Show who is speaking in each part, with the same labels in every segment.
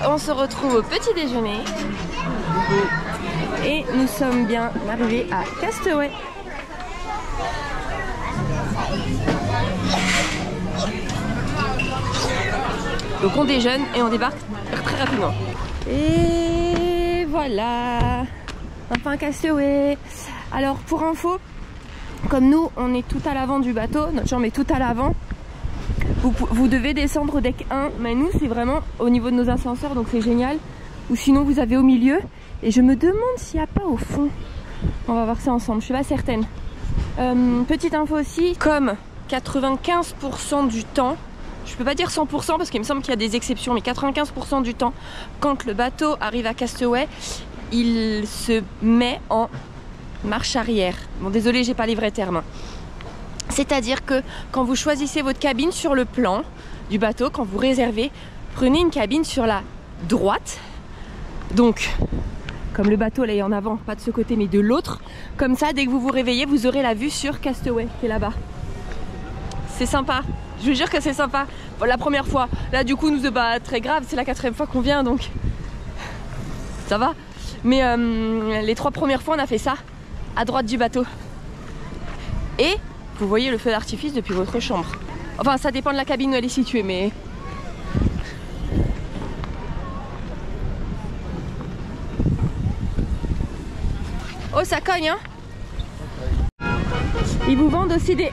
Speaker 1: On se retrouve au petit déjeuner. Et nous sommes bien arrivés à Castaway. Donc on déjeune et on débarque très rapidement. Et voilà, enfin Castaway. Alors pour info, comme nous on est tout à l'avant du bateau, notre chambre est tout à l'avant, vous devez descendre au deck 1, mais nous c'est vraiment au niveau de nos ascenseurs, donc c'est génial. Ou sinon vous avez au milieu, et je me demande s'il n'y a pas au fond. On va voir ça ensemble, je suis pas certaine. Petite info aussi, comme 95% du temps, je peux pas dire 100% parce qu'il me semble qu'il y a des exceptions, mais 95% du temps, quand le bateau arrive à Castaway, il se met en marche arrière. Bon, désolé, j'ai pas les vrais termes. C'est-à-dire que quand vous choisissez votre cabine sur le plan du bateau, quand vous réservez, prenez une cabine sur la droite. Donc, comme le bateau là est en avant, pas de ce côté mais de l'autre, comme ça, dès que vous vous réveillez, vous aurez la vue sur Castaway qui est là-bas. C'est sympa. Je vous jure que c'est sympa. Bon, la première fois, là du coup, nous c'est pas très grave, c'est la 4e fois qu'on vient donc ça va. Mais les 3 premières fois, on a fait ça à droite du bateau. Et vous voyez le feu d'artifice depuis votre chambre. Enfin, ça dépend de la cabine où elle est située, mais. Oh, ça cogne, hein. Ils vous vendent aussi des,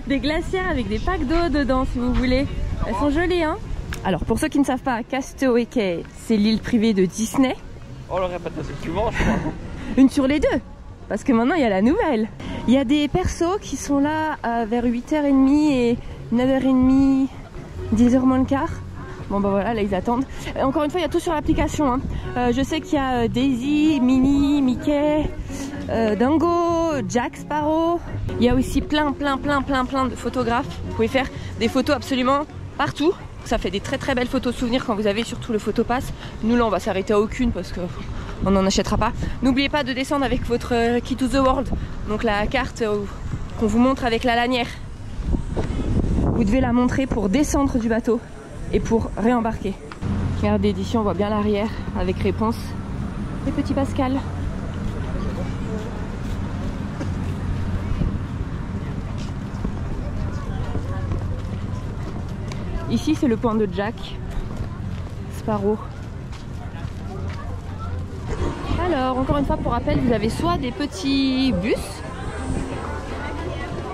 Speaker 1: des glacières avec des packs d'eau dedans si vous voulez. Elles sont jolies, hein. Alors pour ceux qui ne savent pas, Castaway Cay, c'est l'île privée de Disney.
Speaker 2: Oh, le répétition suivante, je crois.
Speaker 1: Une sur les deux, parce que maintenant il y a la nouvelle. Il y a des persos qui sont là vers 8h30 et 9h30, 10h moins le quart. Bon bah voilà, là ils attendent. Encore une fois, il y a tout sur l'application, hein. Je sais qu'il y a Daisy, Minnie, Mickey, Dingo, Jack Sparrow. Il y a aussi plein de photographes. Vous pouvez faire des photos absolument partout. Ça fait des très belles photos souvenirs quand vous avez surtout le photopass. Nous là on va s'arrêter à aucune parce que on n'en achètera pas. N'oubliez pas de descendre avec votre Key to the World, donc la carte qu'on vous montre avec la lanière. Vous devez la montrer pour descendre du bateau et pour réembarquer. Regardez, d'ici on voit bien l'arrière avec réponse. Et petit Pascal. Ici c'est le point de Jack Sparrow. Alors encore une fois pour rappel, vous avez soit des petits bus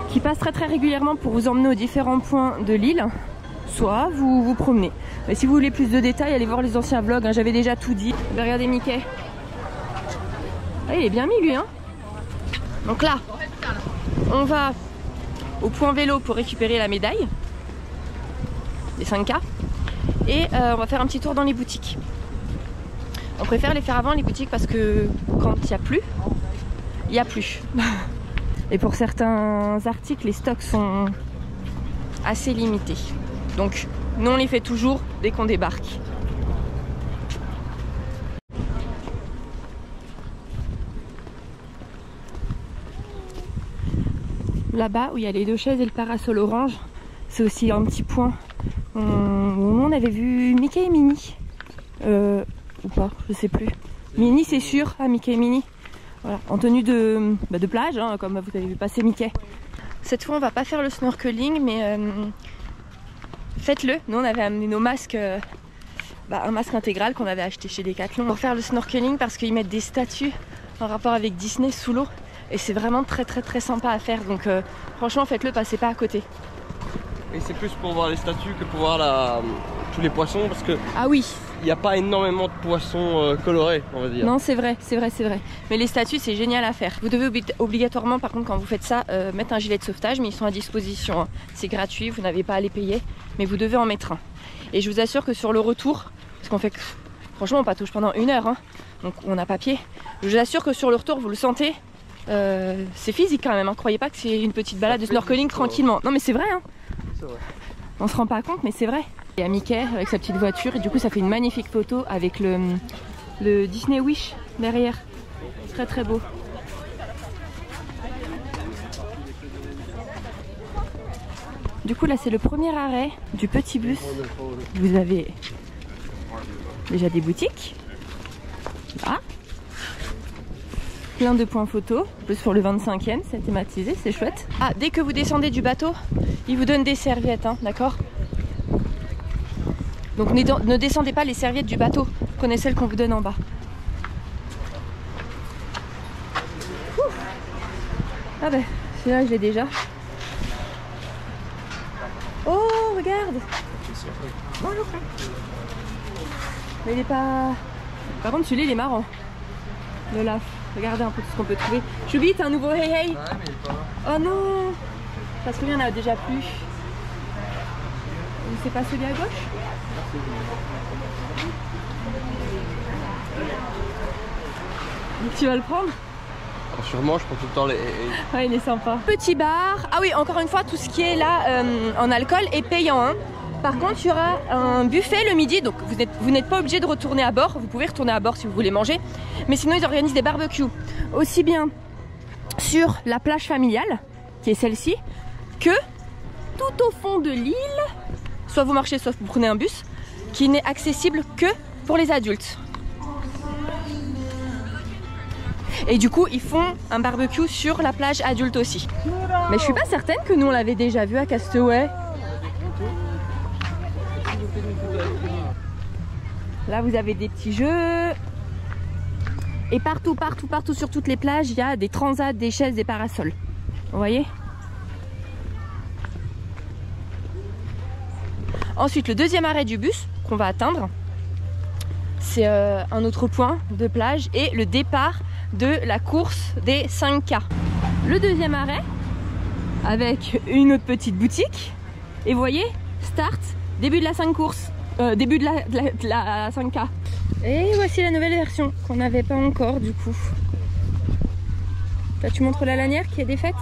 Speaker 1: qui passent très régulièrement pour vous emmener aux différents points de l'île, soit vous vous promenez. Mais si vous voulez plus de détails, allez voir les anciens vlogs, hein, j'avais déjà tout dit. Regardez Mickey. Ah, il est bien mis lui, hein. Donc là, on va au point vélo pour récupérer la médaille des 5K et on va faire un petit tour dans les boutiques. On préfère les faire avant les boutiques parce que quand il n'y a plus. Et pour certains articles, les stocks sont assez limités. Donc nous on les fait toujours dès qu'on débarque. Là-bas où il y a les 2 chaises et le parasol orange, c'est aussi un petit point où on avait vu Mickey et Minnie. Ou pas, je sais plus. Minnie c'est sûr, ah Mickey et Minnie. Voilà, en tenue de plage, hein, comme vous avez vu passer Mickey. Cette fois on va pas faire le snorkeling, mais faites-le. Nous on avait amené nos masques, un masque intégral qu'on avait acheté chez Decathlon pour faire le snorkeling parce qu'ils mettent des statues en rapport avec Disney sous l'eau. Et c'est vraiment très sympa à faire, donc franchement faites-le, passez pas à côté.
Speaker 2: Et c'est plus pour voir les statues que pour voir tous les poissons, parce que
Speaker 1: ah oui,
Speaker 2: il n'y a pas énormément de poissons colorés, on va dire.
Speaker 1: Non, c'est vrai. Mais les statues, c'est génial à faire. Vous devez obligatoirement, par contre, quand vous faites ça, mettre un gilet de sauvetage, mais ils sont à disposition, hein. C'est gratuit, vous n'avez pas à les payer, mais vous devez en mettre un. Et je vous assure que sur le retour, parce qu'on fait, franchement, on patouche pendant 1 heure, hein, donc on n'a pas pied. Je vous assure que sur le retour, vous le sentez, c'est physique quand même. Hein. Croyez pas que c'est une petite balade de snorkeling tranquillement. Non, mais c'est vrai. Hein.
Speaker 2: C'est vrai.
Speaker 1: On se rend pas compte, mais c'est vrai. Il y a Mickey avec sa petite voiture et du coup ça fait une magnifique photo avec le Disney Wish derrière. Très beau. Du coup là c'est le premier arrêt du petit bus. Vous avez déjà des boutiques. Là. Plein de points photos. En plus pour le 25e, c'est thématisé, c'est chouette. Ah, dès que vous descendez du bateau, ils vous donnent des serviettes, hein, d'accord? Donc ne descendez pas les serviettes du bateau, prenez celles qu'on vous donne en bas. Ouh. Ah ben, celui-là je l'ai déjà. Oh, regarde! Bonjour. Mais il est pas... Par contre celui-là il est marrant. Le laf. Regardez un peu tout ce qu'on peut trouver. Choubi, t'as un nouveau hey hey?
Speaker 2: Ouais, mais il est pas là.
Speaker 1: Oh non! Parce qu'il y en a déjà plus. C'est pas celui à gauche? Tu vas le prendre?
Speaker 2: Alors, sûrement, je prends tout le temps les.
Speaker 1: Ouais, il est sympa. Petit bar. Ah oui, encore une fois, tout ce qui est là en alcool est payant. Hein. Par contre, il y aura un buffet le midi, donc vous n'êtes pas obligé de retourner à bord. Vous pouvez retourner à bord si vous voulez manger. Mais sinon, ils organisent des barbecues. Aussi bien sur la plage familiale, qui est celle-ci, que tout au fond de l'île. Soit vous marchez, soit vous prenez un bus, qui n'est accessible que pour les adultes. Et du coup, ils font un barbecue sur la plage adulte aussi. Mais je suis pas certaine que nous on l'avait déjà vu à Castaway. Là, vous avez des petits jeux. Et partout, sur toutes les plages, il y a des transats, des chaises, des parasols. Vous voyez? Ensuite, le deuxième arrêt du bus qu'on va atteindre, c'est un autre point de plage et le départ de la course des 5K. Le deuxième arrêt, avec une autre petite boutique. Et vous voyez, start, début de la 5 courses, début de la 5K. Et voici la nouvelle version qu'on n'avait pas encore du coup. Là, tu montres la lanière qui est défaite.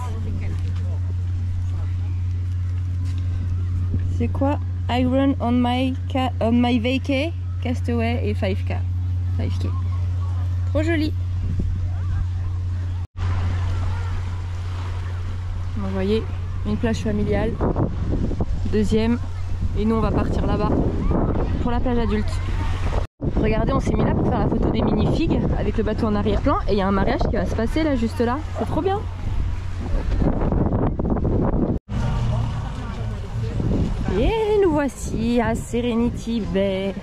Speaker 1: C'est quoi? I run on my vacay, Castaway et 5K. Trop joli. Vous voyez, une plage familiale. Deuxième. Et nous on va partir là-bas pour la plage adulte. Regardez, on s'est mis là pour faire la photo des mini-figues avec le bateau en arrière-plan. Et il y a un mariage qui va se passer là, juste là. C'est trop bien. Et nous voici à Serenity Bay,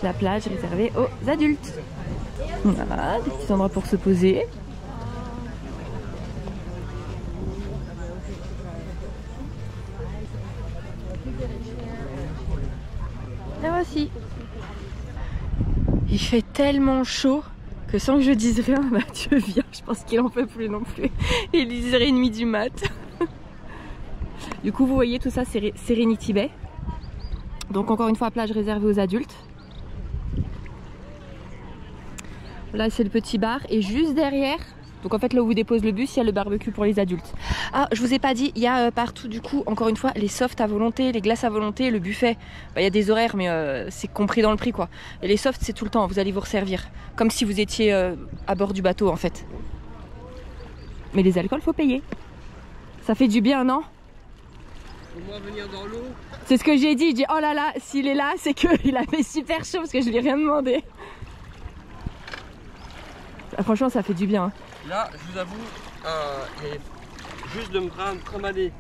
Speaker 1: la plage réservée aux adultes. Voilà, des petits endroits pour se poser. La voici. Il fait tellement chaud que sans que je dise rien, Mathieu vient. Je pense qu'il en peut plus non plus. Il est 10h30 du mat. Du coup, vous voyez tout ça, c'est Serenity Bay. Donc encore une fois, plage réservée aux adultes. Là, c'est le petit bar. Et juste derrière, donc en fait là où vous dépose le bus, il y a le barbecue pour les adultes. Ah, je vous ai pas dit, il y a partout du coup, encore une fois, les softs à volonté, les glaces à volonté, le buffet. Bah, il y a des horaires, mais c'est compris dans le prix quoi. Et les softs, c'est tout le temps, vous allez vous resservir. Comme si vous étiez à bord du bateau en fait. Mais les alcools, faut payer. Ça fait du bien, non?
Speaker 2: Pour moi, venir dans l'eau.
Speaker 1: C'est ce que j'ai dit, oh là là, s'il est là, c'est qu'il avait super chaud parce que je lui ai rien demandé. Ah, franchement, ça fait du bien.
Speaker 2: Là, je vous avoue, juste de me ramader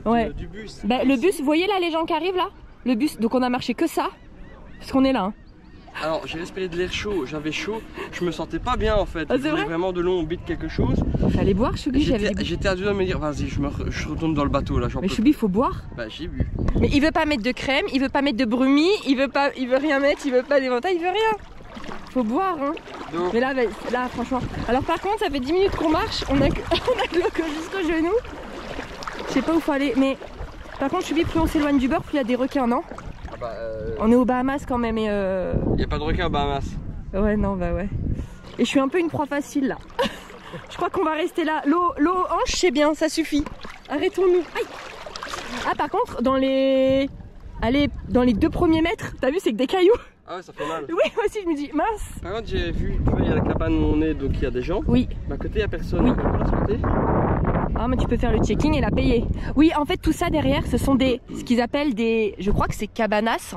Speaker 1: ouais.
Speaker 2: Du bus.
Speaker 1: Bah, le bus, vous voyez là les gens qui arrivent là? Le bus, donc on a marché que ça, parce qu'on est là. Hein.
Speaker 2: Alors j'ai respiré de l'air chaud, j'avais chaud, je me sentais pas bien en fait.
Speaker 1: Ah,
Speaker 2: je voulais vraiment de l'eau, on bite quelque chose.
Speaker 1: Fallait boire, Choubi.
Speaker 2: J'étais à deux doigts de me dire, vas-y, je retourne dans le bateau là.
Speaker 1: Mais Choubi, faut boire.
Speaker 2: Bah j'ai bu.
Speaker 1: Mais il veut pas mettre de crème, il veut pas mettre de brumi, il veut rien mettre, il veut pas d'éventail, il veut rien. Faut boire hein. Donc. Mais là franchement. Alors par contre ça fait 10 minutes qu'on marche, on a que l'eau jusqu'au genou. Je sais pas où faut aller, mais par contre Choubi, plus on s'éloigne du bord, plus il y a des requins, non?
Speaker 2: Bah,
Speaker 1: on est aux Bahamas quand même et
Speaker 2: y a pas de requins aux Bahamas.
Speaker 1: Ouais non bah ouais. Et je suis un peu une proie facile là. Je crois qu'on va rester là. L'eau hanche c'est bien, ça suffit. Arrêtons-nous. Aïe. Ah par contre dans les 2 premiers mètres, t'as vu c'est que des cailloux.
Speaker 2: Ah ouais ça fait mal.
Speaker 1: Oui moi aussi je me dis mince.
Speaker 2: Par contre j'ai vu, tu vois il y a la cabane où on est donc il y a des gens.
Speaker 1: Oui.
Speaker 2: Mais à côté il y a personne.
Speaker 1: Oui.
Speaker 2: On peut la sauter.
Speaker 1: Ah mais tu peux faire le checking et la payer. Oui en fait tout ça derrière ce sont ce qu'ils appellent des, je crois que c'est cabanas.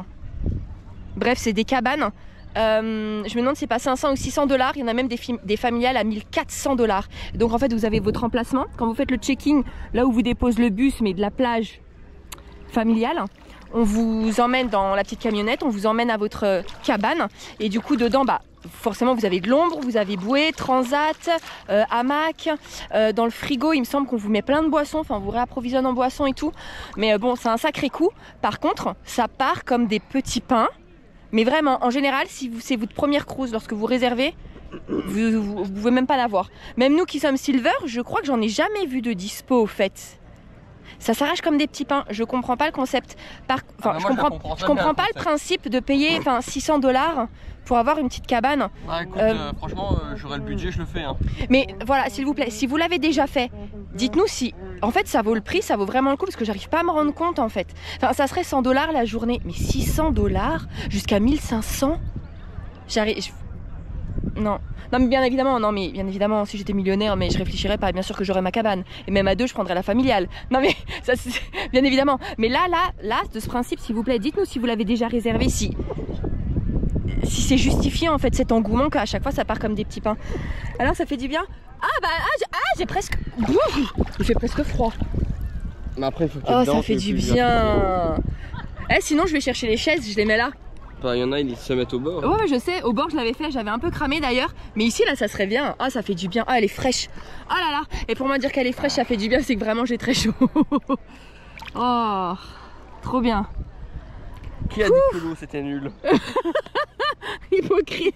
Speaker 1: Bref, c'est des cabanes. Je me demande si c'est pas 500 ou 600 $. Il y en a même des familiales à 1400 $. Donc en fait, vous avez votre emplacement. Quand vous faites le check-in, là où vous dépose le bus, mais de la plage familiale, on vous emmène dans la petite camionnette, on vous emmène à votre cabane. Et du coup, dedans, bah, forcément, vous avez de l'ombre, vous avez bouée, transat, hamac. Dans le frigo, il me semble qu'on vous met plein de boissons. Enfin, on vous réapprovisionne en boissons et tout. Mais bon, c'est un sacré coup. Par contre, ça part comme des petits pains. Mais vraiment, en général, si c'est votre première cruise, lorsque vous réservez, vous pouvez même pas l'avoir. Même nous qui sommes silver, je crois que j'en ai jamais vu de dispo au fait. Ça s'arrache comme des petits pains. Je comprends pas le concept. Je comprends pas le principe de payer 600 $ pour avoir une petite cabane.
Speaker 2: Bah écoute, franchement, j'aurais le budget, je le fais. Hein.
Speaker 1: Mais voilà, s'il vous plaît, si vous l'avez déjà fait, dites-nous si en fait ça vaut le prix, ça vaut vraiment le coup, parce que j'arrive pas à me rendre compte en fait. Enfin, ça serait 100 $ la journée, mais 600 $ jusqu'à 1500. Non, mais bien évidemment, si j'étais millionnaire, mais je réfléchirais pas. Bien sûr que j'aurais ma cabane, et même à 2, je prendrais la familiale. Non mais ça, bien évidemment. Mais là, de ce principe, s'il vous plaît, dites-nous si vous l'avez déjà réservé, si c'est justifié en fait cet engouement qu'à chaque fois ça part comme des petits pains. Alors ça fait du bien. J'ai presque. Il fait presque froid.
Speaker 2: Mais après, il faut
Speaker 1: oh, ça fait du bien. Sinon, je vais chercher les chaises, je les mets là.
Speaker 2: Il y en a, ils se mettent au bord.
Speaker 1: Ouais, je sais, au bord je l'avais fait, j'avais un peu cramé d'ailleurs. Mais ici, là, ça serait bien. Ah, ça fait du bien. Ah, elle est fraîche. Oh là là. Et pour moi dire qu'elle est fraîche, ça fait du bien, c'est que vraiment j'ai très chaud. Oh, trop bien.
Speaker 2: Qui a dit que l'eau c'était nul?
Speaker 1: Hypocrite.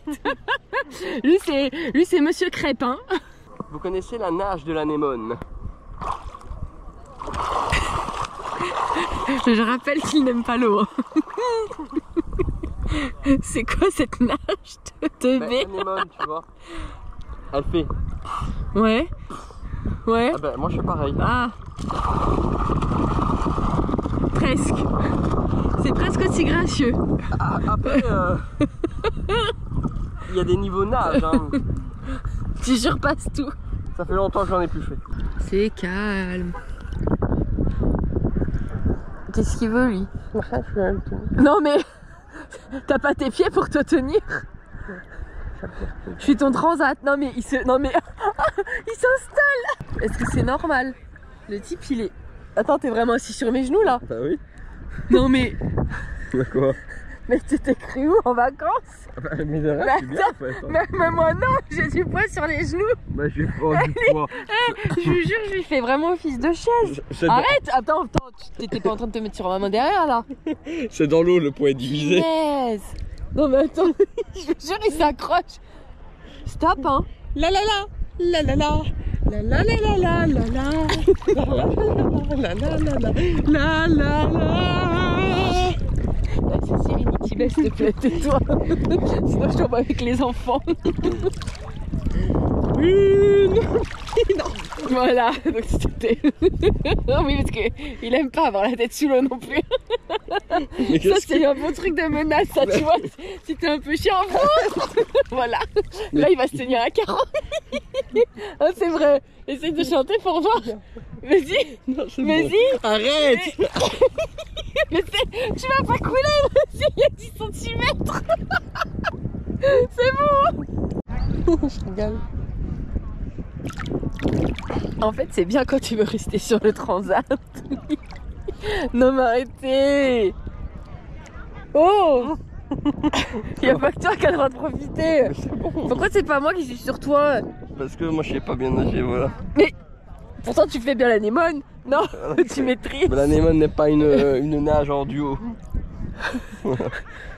Speaker 1: Lui, c'est Monsieur Crépin.
Speaker 2: Vous connaissez la nage de l'anémone?
Speaker 1: Je rappelle qu'il n'aime pas l'eau. C'est quoi cette nage de bébé?
Speaker 2: L'anémone, tu vois. Elle fait.
Speaker 1: Ouais.
Speaker 2: Ah ben, moi je fais pareil.
Speaker 1: Ah. Presque. C'est presque aussi gracieux.
Speaker 2: Après, il y a des niveaux nage. Hein.
Speaker 1: Tu surpasses tout.
Speaker 2: Ça fait longtemps que j'en ai plus fait.
Speaker 1: C'est calme. Qu'est-ce qu'il veut lui? Non mais t'as pas tes pieds pour te tenir? Je suis ton transat. Non mais il s'installe. Est-ce que c'est normal? Le type il est. Attends, t'es vraiment assis sur mes genoux là?
Speaker 2: Bah oui.
Speaker 1: Non mais.
Speaker 2: Bah quoi?
Speaker 1: Mais tu t'es cru où en vacances?
Speaker 2: Bah, mais de rêve, c'est bien en fait. Hein.
Speaker 1: Mais moi non, j'ai du poids sur les genoux.
Speaker 2: Bah j'ai pas du poids.
Speaker 1: Je vous jure, je lui fais vraiment office de chaise. Arrête, attends, tu t'étais pas en train de te mettre sur ma main derrière là?
Speaker 2: C'est dans l'eau, le poids est divisé.
Speaker 1: Yes. Non mais attends, je vous jure, il s'accroche. Stop hein. La la la, la la la. La la la la la la la. La la la la la la la. C'est Serenity, s'il te plaît, tais-toi. Sinon je tombe avec les enfants. Non. Voilà, donc c'était. Oui, parce qu'il aime pas avoir la tête sous l'eau non plus. Ça, c'est un bon truc de menace, ça, tu vois. Si t'es un peu chiant, voilà. Là, il va se tenir à carreau. Ah, c'est vrai. Essaye de chanter pour voir. Vas-y. Vas-y.
Speaker 2: Bon. Arrête.
Speaker 1: Mais tu vas pas couler, vas-y, il y a 10 cm. C'est bon. Je rigole. En fait, c'est bien quand tu veux rester sur le transat. Non, mais arrêtez. Oh. Il n'y a pas que toi qui as le droit de profiter. Bon. Pourquoi c'est pas moi qui suis sur toi?
Speaker 2: Parce que moi je sais pas bien nager, voilà.
Speaker 1: Mais pourtant tu fais bien l'anémone. Non, tu maîtrises.
Speaker 2: Mais l'anémone n'est pas une nage en duo.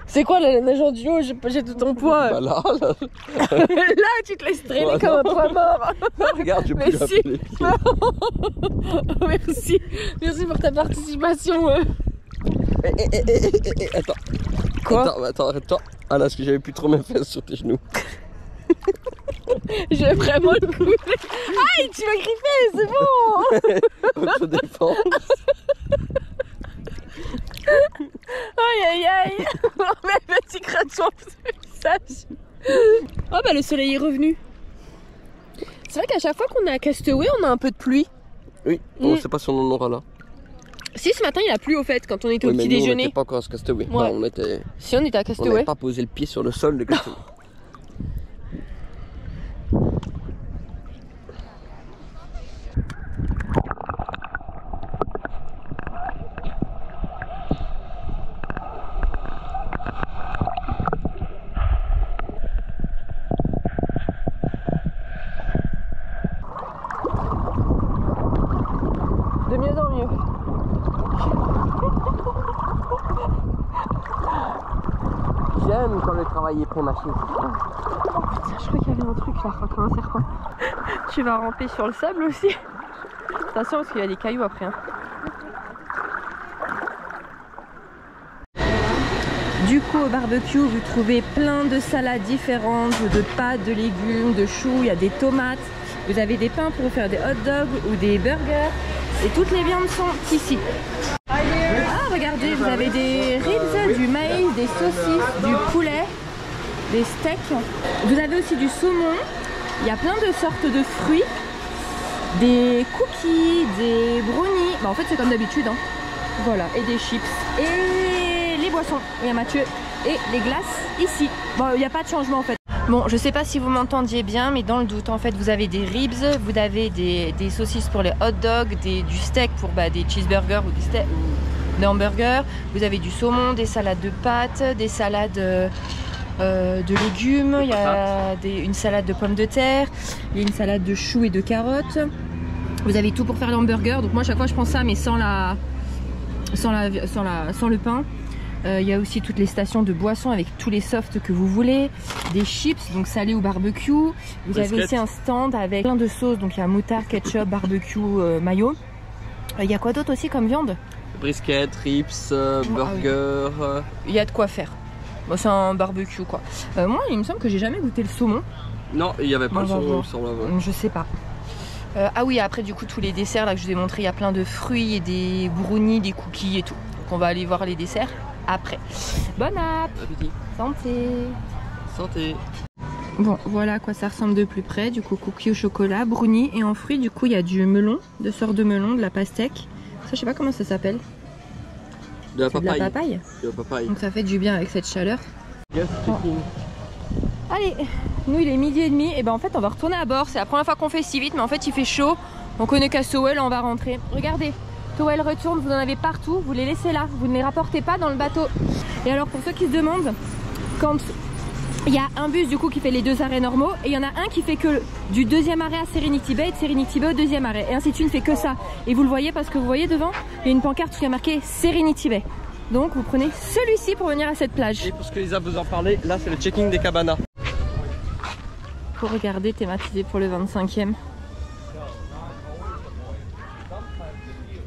Speaker 1: C'est quoi la nage en duo? J'ai tout ton poids.
Speaker 2: Bah là,
Speaker 1: là tu te laisses traîner comme un poids mort.
Speaker 2: Regarde, je peux
Speaker 1: Merci.
Speaker 2: les pieds.
Speaker 1: Merci pour ta participation.
Speaker 2: Attends.
Speaker 1: Quoi?
Speaker 2: Attends, arrête-toi. Ah là, parce que j'avais plus trop mes fesses sur tes genoux.
Speaker 1: J'ai vraiment le couler. Aïe, tu m'as griffé, c'est bon.
Speaker 2: Autodéfense.
Speaker 1: Aïe. Mais petit craton sur le visage. Oh bah le soleil est revenu. C'est vrai qu'à chaque fois qu'on est à Castaway, on a un peu de pluie.
Speaker 2: Oui, on sait pas si on en aura là.
Speaker 1: Si, ce matin il a plu au fait quand on était au
Speaker 2: Oui,
Speaker 1: petit
Speaker 2: mais nous,
Speaker 1: déjeuner.
Speaker 2: On n'était pas encore à Castaway.
Speaker 1: Ouais.
Speaker 2: Enfin, on était.
Speaker 1: Si, on était à
Speaker 2: On
Speaker 1: Castaway.
Speaker 2: n'avait pas posé le pied sur le sol de Castaway.
Speaker 1: De mieux en mieux.
Speaker 2: J'aime quand le travail est pré-mâché.
Speaker 1: Oh putain, je crois qu'il y avait un truc là, comme un serpent. Tu vas ramper sur le sable aussi. Attention parce qu'il y a des cailloux après. Hein. Du coup au barbecue vous trouvez plein de salades différentes, de pâtes, de légumes, de choux, il y a des tomates. Vous avez des pains pour faire des hot dogs ou des burgers. Et toutes les viandes sont ici. Ah regardez, vous avez des ribs, du maïs, des saucisses, du poulet, des steaks. Vous avez aussi du saumon. Il y a plein de sortes de fruits. Des cookies, des brownies. Bah, en fait c'est comme d'habitude. Hein. Voilà, et des chips. Et les boissons. Il y a Mathieu. Et les glaces ici. Bon, il n'y a pas de changement en fait. Bon, je sais pas si vous m'entendiez bien, mais dans le doute, en fait, vous avez des ribs, vous avez des saucisses pour les hot dogs, du steak pour des cheeseburgers ou des hamburgers. Vous avez du saumon, des salades de pâtes, des salades de légumes. Il y a une salade de pommes de terre, il y a une salade de choux et de carottes. Vous avez tout pour faire l'hamburger. Donc moi, à chaque fois, je prends ça, mais sans le pain. Il y a aussi toutes les stations de boissons avec tous les softs que vous voulez, des chips, donc salés ou barbecue. Vous avez aussi un stand avec plein de sauces, donc il y a moutarde, ketchup, barbecue, mayo. Il y a quoi d'autre aussi comme viande?
Speaker 2: Brisket, ribs, burger.
Speaker 1: Il y a de quoi faire. Bon, c'est un barbecue quoi. Moi, il me semble que j'ai jamais goûté le saumon.
Speaker 2: Non, il n'y avait pas le saumon sur la.
Speaker 1: Je sais pas. Ah oui, après du coup tous les desserts là que je vous ai montré, il y a plein de fruits et des brownies, des cookies et tout. Donc on va aller voir les desserts après. Bon appétit. Santé.
Speaker 2: Santé.
Speaker 1: Bon, voilà à quoi ça ressemble de plus près. Du coup, cookies au chocolat, brownie et en fruits, du coup, il y a du melon, deux sortes de melon, de la pastèque. Ça, je sais pas comment ça s'appelle.
Speaker 2: De la papaye.
Speaker 1: De la papaye.
Speaker 2: De la papaye.
Speaker 1: Donc ça fait du bien avec cette chaleur.
Speaker 2: Yes,
Speaker 1: Allez, nous il est 12h30 et ben en fait on va retourner à bord. C'est la première fois qu'on fait si vite, mais en fait il fait chaud. On connaît Castaway, là on va rentrer. Regardez. Towel retourne, vous en avez partout, vous les laissez là, vous ne les rapportez pas dans le bateau. Et alors pour ceux qui se demandent, quand il y a un bus du coup qui fait les deux arrêts normaux et il y en a un qui fait que du deuxième arrêt à Serenity Bay et de Serenity Bay au deuxième arrêt. Et ainsi de suite, ne fait que ça. Et vous le voyez parce que vous voyez devant, il y a une pancarte qui a marqué Serenity Bay. Donc vous prenez celui-ci pour venir à cette plage.
Speaker 2: Et pour ce que Lisa vous en parlait, là c'est le checking des cabanas.
Speaker 1: Pour regarder, thématisé pour le 25e.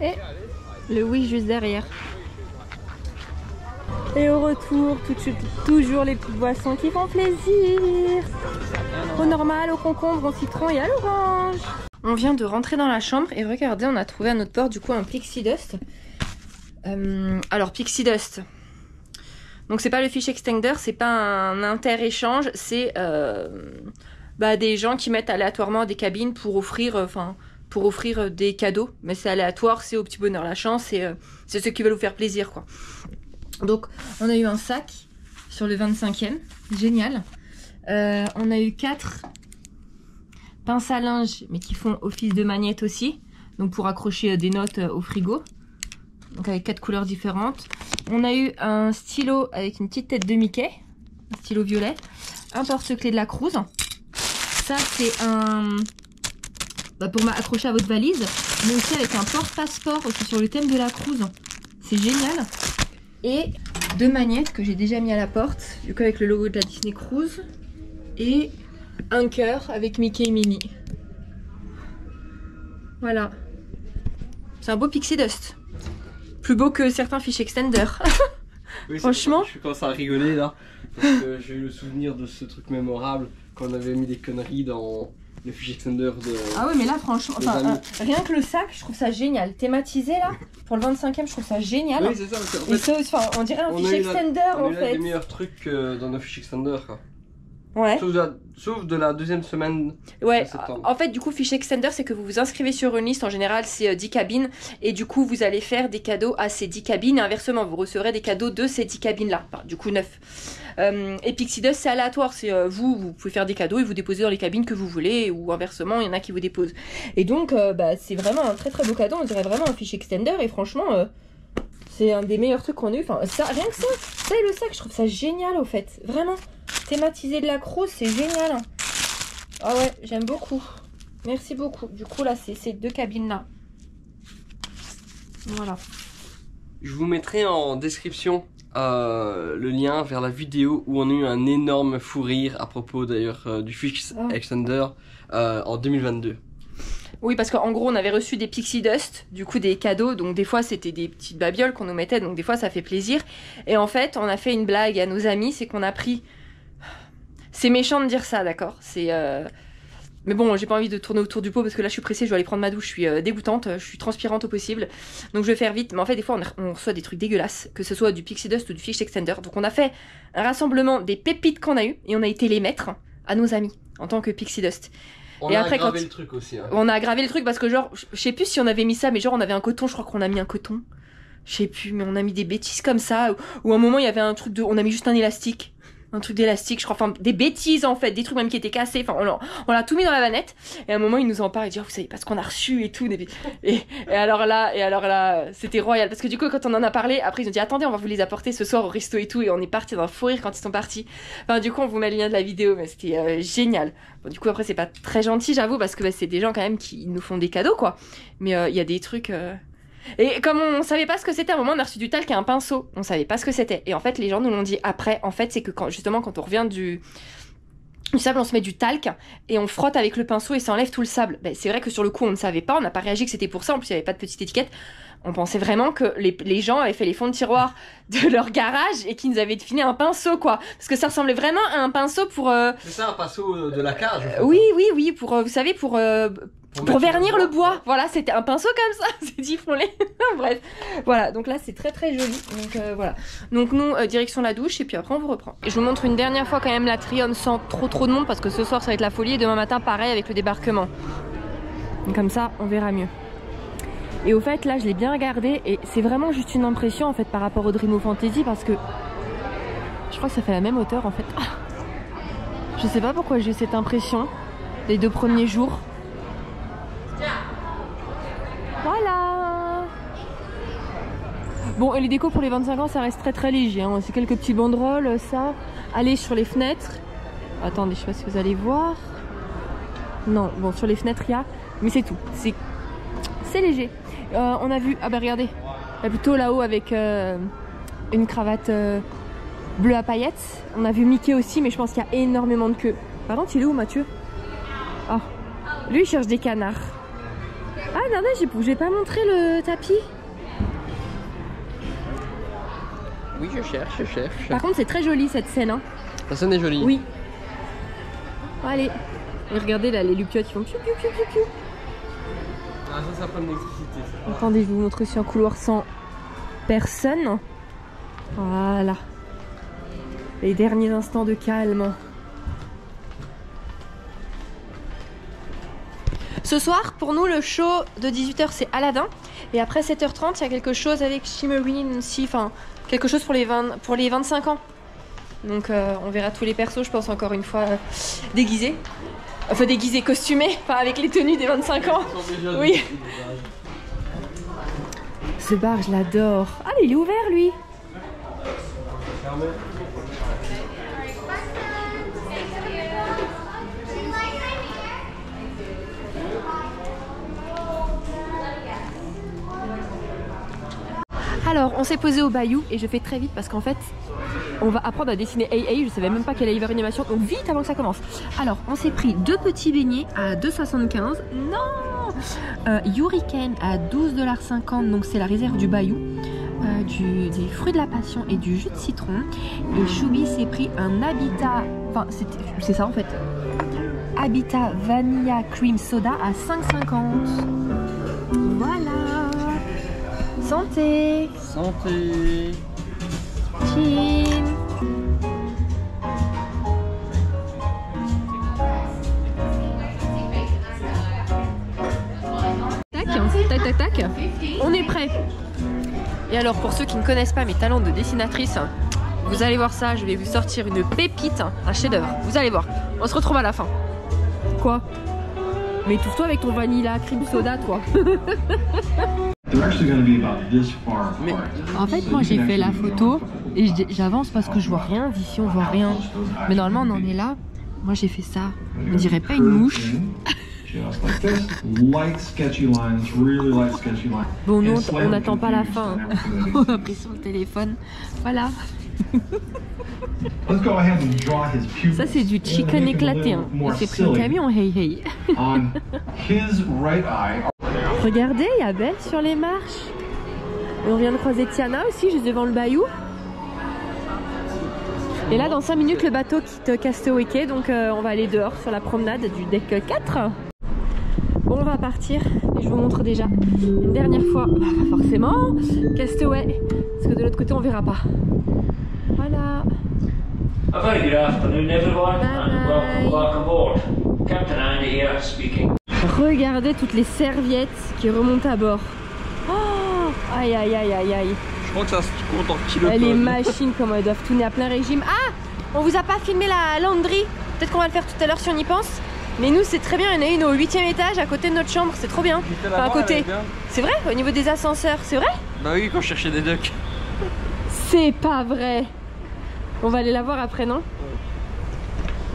Speaker 1: Et le oui juste derrière. Et au retour, toujours les petites boissons qui font plaisir. Au normal, au concombre, au citron et à l'orange. On vient de rentrer dans la chambre et regardez, on a trouvé à notre port du coup un Pixie Dust. Alors Pixie Dust, donc c'est pas le fish extender, c'est pas un inter-échange, c'est des gens qui mettent aléatoirement des cabines pour offrir, des cadeaux, mais c'est aléatoire, c'est au petit bonheur la chance, c'est ceux qui veulent vous faire plaisir quoi. Donc on a eu un sac sur le 25e, génial. On a eu 4 pinces à linge, mais qui font office de magnète aussi, donc pour accrocher des notes au frigo. Donc avec 4 couleurs différentes. On a eu un stylo avec une petite tête de Mickey, un stylo violet, un porte-clés de la Cruise. Ça c'est un pour m'accrocher à votre valise, mais aussi avec un porte-passeport aussi sur le thème de la Cruise. C'est génial. Et 2 magnettes que j'ai déjà mis à la porte, du coup avec le logo de la Disney Cruise. Et un cœur avec Mickey et Minnie. Voilà. C'est un beau Pixie Dust. Plus beau que certains fish extenders.
Speaker 2: Oui,
Speaker 1: franchement.
Speaker 2: Je commence à rigoler là. Parce que j'ai eu le souvenir de ce truc mémorable quand on avait mis des conneries dans le fish extender de.
Speaker 1: Ah oui, mais là, franchement, rien que le sac, je trouve ça génial. Thématisé là, pour le 25e, je trouve ça génial.
Speaker 2: Oui, c'est ça. En
Speaker 1: fait, et ça, on dirait un fish extender en fait.
Speaker 2: On a des meilleurs trucs dans nos fish extenders quoi.
Speaker 1: Ouais.
Speaker 2: Sauf de la deuxième semaine
Speaker 1: Ouais,
Speaker 2: de septembre.
Speaker 1: en fait, du coup, fichier extender, c'est que vous vous inscrivez sur une liste. En général, c'est 10 cabines. Et du coup, vous allez faire des cadeaux à ces 10 cabines. Et inversement, vous recevrez des cadeaux de ces 10 cabines-là. Enfin, du coup, 9. Et Pixie Dust, c'est aléatoire. C'est vous pouvez faire des cadeaux et vous déposer dans les cabines que vous voulez. Ou inversement, il y en a qui vous déposent. Et donc, c'est vraiment un très très beau cadeau. On dirait vraiment un fichier extender. Et franchement, c'est un des meilleurs trucs qu'on a eu. Enfin, ça, rien que ça et le sac, je trouve ça génial au fait. Vraiment. Thématiser de la croûte, c'est génial. Hein. Ah ouais, j'aime beaucoup. Merci beaucoup. Du coup, là, c'est ces 2 cabines-là. Voilà.
Speaker 2: Je vous mettrai en description le lien vers la vidéo où on a eu un énorme fou rire à propos d'ailleurs du Fish Extender en 2022.
Speaker 1: Oui, parce qu'en gros, on avait reçu des Pixie Dust, du coup des cadeaux. Donc des fois, c'était des petites babioles qu'on nous mettait. Donc des fois, ça fait plaisir. Et en fait, on a fait une blague à nos amis. C'est qu'on a pris... C'est méchant de dire ça, d'accord. C'est... Mais bon, j'ai pas envie de tourner autour du pot parce que là je suis pressée, je dois aller prendre ma douche, je suis dégoûtante, je suis transpirante au possible. Donc je vais faire vite. Mais en fait, des fois, on reçoit des trucs dégueulasses, que ce soit du Pixie Dust ou du Fish Extender. Donc on a fait un rassemblement des pépites qu'on a eu et on a été les mettre à nos amis en tant que Pixie Dust.
Speaker 2: On a aggravé le truc aussi. Hein.
Speaker 1: On a aggravé le truc parce que genre, je sais plus si on avait mis ça, mais genre on avait un coton, je crois qu'on a mis un coton. Je sais plus, mais on a mis des bêtises comme ça. Ou à un moment il y avait un truc de... On a mis juste un élastique. Un truc d'élastique, je crois, enfin des bêtises en fait, des trucs même qui étaient cassés, enfin on l'a tout mis dans la vanette, et à un moment il nous en parle, il dit oh, vous savez pas ce qu'on a reçu et tout, et alors là, c'était royal, parce que du coup quand on en a parlé, après ils ont dit attendez on va vous les apporter ce soir au resto et tout, et on est parti dans un fou rire quand ils sont partis, enfin du coup on vous met le lien de la vidéo, mais c'était génial. Bon du coup après c'est pas très gentil j'avoue, parce que c'est des gens quand même qui nous font des cadeaux quoi, mais il y a des trucs... Et comme on savait pas ce que c'était, à un moment on a reçu du talc et un pinceau, on savait pas ce que c'était. Et en fait les gens nous l'ont dit après, en fait c'est que justement quand on revient du sable, on se met du talc et on frotte avec le pinceau et ça enlève tout le sable. Ben, c'est vrai que sur le coup on ne savait pas, on n'a pas réagi que c'était pour ça, en plus il n'y avait pas de petite étiquette. On pensait vraiment que les gens avaient fait les fonds de tiroir de leur garage et qu'ils nous avaient filé un pinceau quoi. Parce que ça ressemblait vraiment à un pinceau pour...
Speaker 2: C'est ça, un pinceau de la cage en fait.
Speaker 1: Oui, pour, vous savez, pour vernir le bois. Voilà, c'était un pinceau comme ça, c'est dit frôler. Bref, voilà, donc là c'est très très joli. Donc voilà. Donc nous, direction la douche et puis après on vous reprend. Et je vous montre une dernière fois quand même l'Atrium sans trop de monde parce que ce soir ça va être la folie et demain matin pareil avec le débarquement. Donc, comme ça, on verra mieux. Et au fait, là je l'ai bien regardé et c'est vraiment juste une impression en fait par rapport au Dreamo Fantasy parce que je crois que ça fait la même hauteur en fait. Je sais pas pourquoi j'ai eu cette impression les 2 premiers jours. Voilà. Bon, et les décos pour les 25 ans, ça reste très très léger. Hein. C'est quelques petits banderoles, ça. Allez sur les fenêtres. Attendez, je sais pas si vous allez voir. Non, bon, sur les fenêtres, il y a. Mais c'est tout. C'est léger. On a vu... Ah bah regardez. Là, plutôt là-haut avec une cravate bleue à paillettes. On a vu Mickey aussi, mais je pense qu'il y a énormément de queues. Par contre, il est où, Mathieu? Ah, lui, il cherche des canards. Ah, regardez, j'ai pas montré le tapis.
Speaker 2: Oui, je cherche.
Speaker 1: Par contre, c'est très joli cette scène. Hein.
Speaker 2: La scène est jolie.
Speaker 1: Oui. Allez. Et regardez là, les luciottes, ils font piou piou piou piou piou.
Speaker 2: Ah, ça prend de l'électricité.
Speaker 1: Attendez, je vous montre aussi un couloir sans personne. Voilà. Les derniers instants de calme. Ce soir, pour nous, le show de 18h, c'est Aladdin. Et après 7h30, il y a quelque chose avec Shimmering aussi. Enfin, quelque chose pour les 25 ans. Donc, on verra tous les persos, je pense, encore une fois, déguisés. Enfin, déguisés, costumés. Enfin, avec les tenues des 25 ans. Oui. Ce bar, je l'adore. Ah, mais il est ouvert, lui. Alors, on s'est posé au bayou et je fais très vite parce qu'en fait, on va apprendre à dessiner AA. Je savais même pas qu'elle allait y avoir une animation, donc vite avant que ça commence. Alors, on s'est pris 2 petits beignets à 2,75. Non, Hurricane à 12,50 $, donc c'est la réserve du bayou. Des fruits de la passion et du jus de citron. Et Choubi s'est pris un Habitat, enfin c'est ça en fait, Habitat Vanilla Cream Soda à 5,50. Voilà. Santé.
Speaker 2: Santé.
Speaker 1: Chin. tac tac tac, on est prêt. Et alors pour ceux qui ne connaissent pas mes talents de dessinatrice, vous allez voir ça, je vais vous sortir une pépite, un chef-d'œuvre. Vous allez voir, on se retrouve à la fin. Quoi? Mais touche-toi avec ton vanilla cream soda, toi.
Speaker 2: Mais
Speaker 1: en fait, moi j'ai fait la photo et j'avance parce que je vois rien. D'ici on voit rien. Mais normalement on en est là. Moi j'ai fait ça. On dirait pas une mouche. Bon, nous on n'attend pas la fin. On a pris sur le téléphone. Voilà. Ça c'est du chicken éclaté. Hein. Il s'est pris au camion, hey hey. Regardez, il y a Belle sur les marches. Et on vient de croiser Tiana aussi, juste devant le bayou. Et là, dans 5 minutes, le bateau quitte Castaway Cay. Donc, on va aller dehors sur la promenade du deck 4. Bon, on va partir. Et je vous montre déjà une dernière fois, bah, pas forcément, Castaway. Parce que de l'autre côté, on verra pas. Voilà.
Speaker 3: A very good afternoon, everyone, and welcome aboard. Captain Andy here speaking.
Speaker 1: Regardez toutes les serviettes qui remontent à bord. Oh, aïe aïe aïe aïe aïe.
Speaker 2: je crois que ça se compte en kilotonnes.
Speaker 1: Les machines, comment elles doivent tourner à plein régime. Ah, on vous a pas filmé la laundry. Peut-être qu'on va le faire tout à l'heure si on y pense. Mais nous, c'est très bien. Il y en a une au 8e étage à côté de notre chambre. C'est trop bien. Enfin, à côté. C'est vrai, au niveau des ascenseurs. C'est vrai?
Speaker 2: Bah oui, quand je cherchais des ducks.
Speaker 1: C'est pas vrai. On va aller la voir après, non?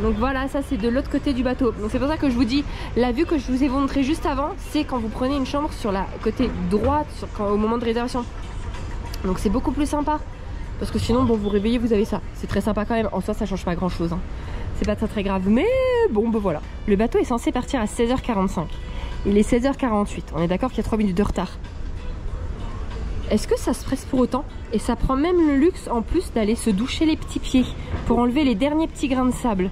Speaker 1: Donc voilà, ça c'est de l'autre côté du bateau. Donc c'est pour ça que je vous dis, la vue que je vous ai montré juste avant, c'est quand vous prenez une chambre sur la côté droite, au moment de réservation. Donc c'est beaucoup plus sympa. Parce que sinon, bon, vous réveillez, vous avez ça. C'est très sympa quand même. En soi, ça change pas grand chose. Hein. C'est pas très grave. Mais bon, ben voilà. Le bateau est censé partir à 16h45. Il est 16h48. On est d'accord qu'il y a 3 minutes de retard. Est-ce que ça se presse pour autant? Et ça prend même le luxe en plus d'aller se doucher les petits pieds pour enlever les derniers petits grains de sable.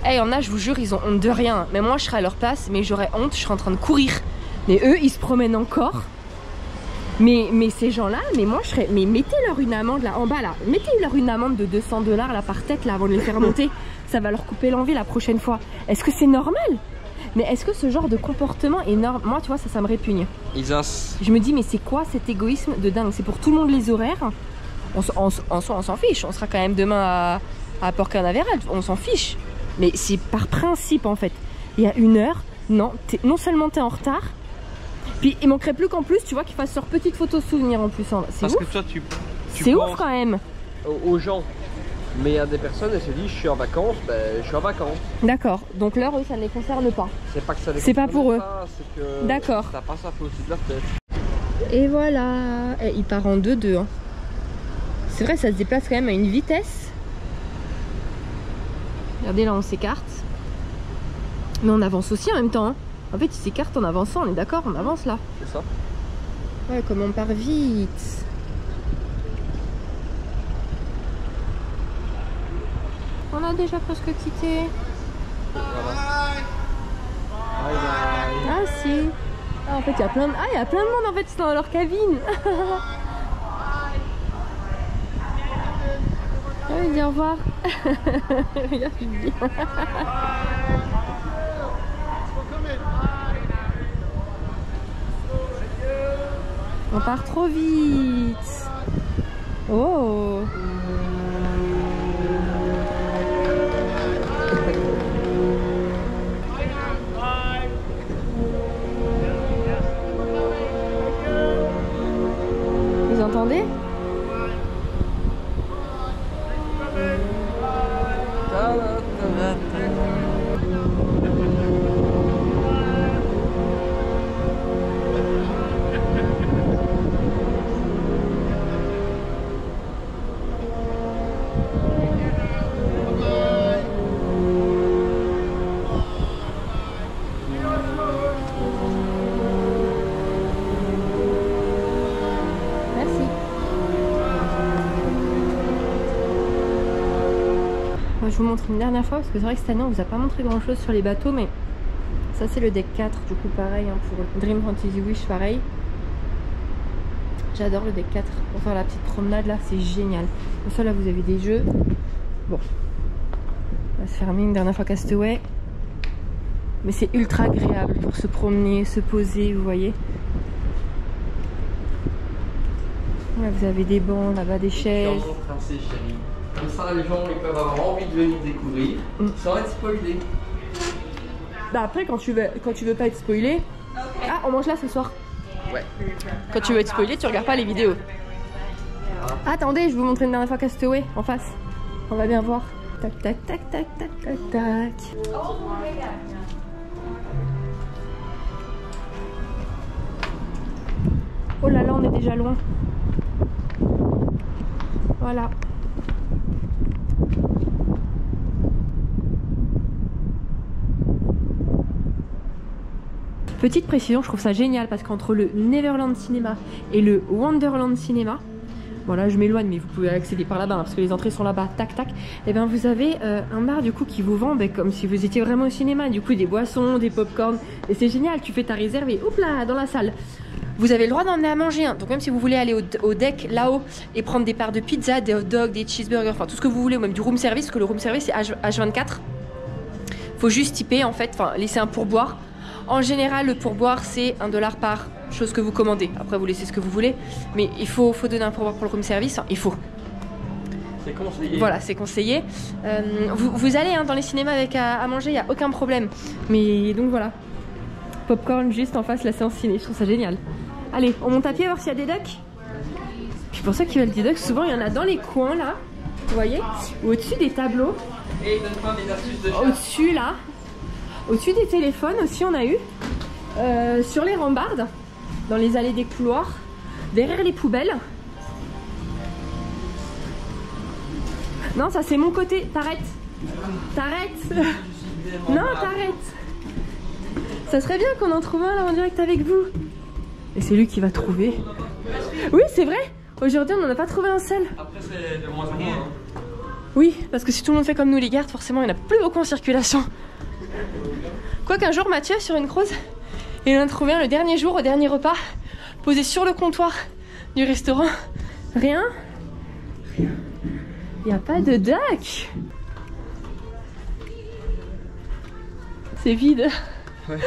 Speaker 1: Eh, y'en a, je vous jure, ils ont honte de rien. Mais moi, je serais à leur place, mais j'aurais honte, je serais en train de courir. Mais eux, ils se promènent encore. Mais ces gens-là, mais moi, je serais... Mais mettez-leur une amende là, en bas là. Mettez-leur une amende de 200 $ là par tête là, avant de les faire monter. Ça va leur couper l'envie la prochaine fois. Est-ce que c'est normal? Mais est-ce que ce genre de comportement est normal? Moi, tu vois, ça me répugne.
Speaker 2: Isas.
Speaker 1: Je me dis, mais c'est quoi cet égoïsme de dingue? C'est pour tout le monde les horaires. En soi, on s'en fiche. On sera quand même demain à Port Canaveral. On s'en fiche. Mais c'est par principe en fait. Il y a 1 heure, non seulement t'es en retard, puis il manquerait plus qu'en plus, tu vois, qu'ils fassent leur petite photo souvenir en plus. Hein. C'est ouf.
Speaker 2: Parce que toi, tu
Speaker 1: c'est ouf quand même.
Speaker 2: Aux gens. Mais il y a des personnes, elles se disent, je suis en vacances, ben je suis en vacances.
Speaker 1: D'accord. Donc l'heure, eux, ça ne les concerne pas.
Speaker 2: C'est pas que ça les
Speaker 1: c'est pas pour eux.
Speaker 2: D'accord. T'as pas ça au-dessus de leur tête.
Speaker 1: Et voilà. Et il part en 2-2. Hein. C'est vrai, ça se déplace quand même à une vitesse. Regardez, là on s'écarte. Mais on avance aussi en même temps. Hein. En fait, il s'écarte en avançant, on est d'accord, on avance là.
Speaker 2: C'est ça.
Speaker 1: Ouais, comme on part vite. On a déjà presque quitté.
Speaker 2: Voilà. Bye bye.
Speaker 1: Ah si. Ah, en fait, il y a plein de... Ah, il y a plein de monde en fait, c'est dans leur cabine. Ah, dis au revoir. Regarde, je dis. On part trop vite. Oh. Vous entendez? Je vous montre une dernière fois parce que c'est vrai que cette année on vous a pas montré grand chose sur les bateaux, mais ça c'est le deck 4 du coup pareil hein, pour Dream Fantasy Wish pareil. J'adore le deck 4 pour faire la petite promenade là, c'est génial. Pour ça là vous avez des jeux. Bon, on va se fermer une dernière fois Castaway. Mais c'est ultra agréable pour se promener, se poser, vous voyez. Là, vous avez des bancs, là-bas des chaises.
Speaker 2: Comme ça, les gens ils peuvent avoir envie de venir découvrir sans être spoilés.
Speaker 1: Bah après, quand tu veux pas être spoilé... Ah, on mange là ce soir.
Speaker 2: Ouais.
Speaker 1: Quand tu veux être spoilé, tu regardes pas les vidéos. Attendez, je vais vous montrer une dernière fois Castaway en face. On va bien voir. Tac, tac, tac, tac, tac, tac, tac. Oh là là, on est déjà loin. Voilà. Petite précision, je trouve ça génial parce qu'entre le Neverland Cinema et le Wonderland Cinema, bon là je m'éloigne mais vous pouvez accéder par là-bas hein, parce que les entrées sont là-bas, tac tac, et bien vous avez un bar du coup qui vous vend comme si vous étiez vraiment au cinéma, du coup des boissons, des pop-corn, et c'est génial, tu fais ta réserve et hop là dans la salle. Vous avez le droit d'emmener à manger, hein. Donc même si vous voulez aller au deck là-haut et prendre des parts de pizza, des hot dogs, des cheeseburgers, enfin tout ce que vous voulez, ou même du room service, parce que le room service c'est H24, faut juste typer en fait, enfin laisser un pourboire. En général, le pourboire, c'est 1 $ par chose que vous commandez. Après, vous laissez ce que vous voulez. Mais il faut donner un pourboire pour le room service. Enfin, il faut.
Speaker 2: C'est conseillé.
Speaker 1: Voilà, c'est conseillé. Vous allez hein, dans les cinémas avec à manger, il n'y a aucun problème. Mais donc voilà. Popcorn juste en face, la séance ciné. Je trouve ça génial. Allez, on monte à pied voir s'il y a des ducks. Puis pour ceux qui veulent des ducks, souvent, il y en a dans les coins, là. Vous voyez? Ou au-dessus des tableaux.
Speaker 2: Et ils donnent pas des astuces de chat.
Speaker 1: Au-dessus, là. Au-dessus des téléphones aussi on a eu, sur les rambardes, dans les allées des couloirs, derrière les poubelles. Non ça c'est mon côté, t'arrêtes. T'arrêtes. Non t'arrêtes. Ça serait bien qu'on en trouve un là en direct avec vous. Et c'est lui qui va trouver. Oui c'est vrai, aujourd'hui on n'en a pas trouvé un seul.
Speaker 2: Après c'est de moins en moins. Hein.
Speaker 1: Oui parce que si tout le monde fait comme nous les gardes, forcément il n'y en a plus beaucoup en circulation. Quoi qu'un jour Mathieu sur une croise, il en a trouvé un le dernier jour au dernier repas, posé sur le comptoir du restaurant. Rien. Il n'y a pas de duck. C'est vide.
Speaker 2: Ouais.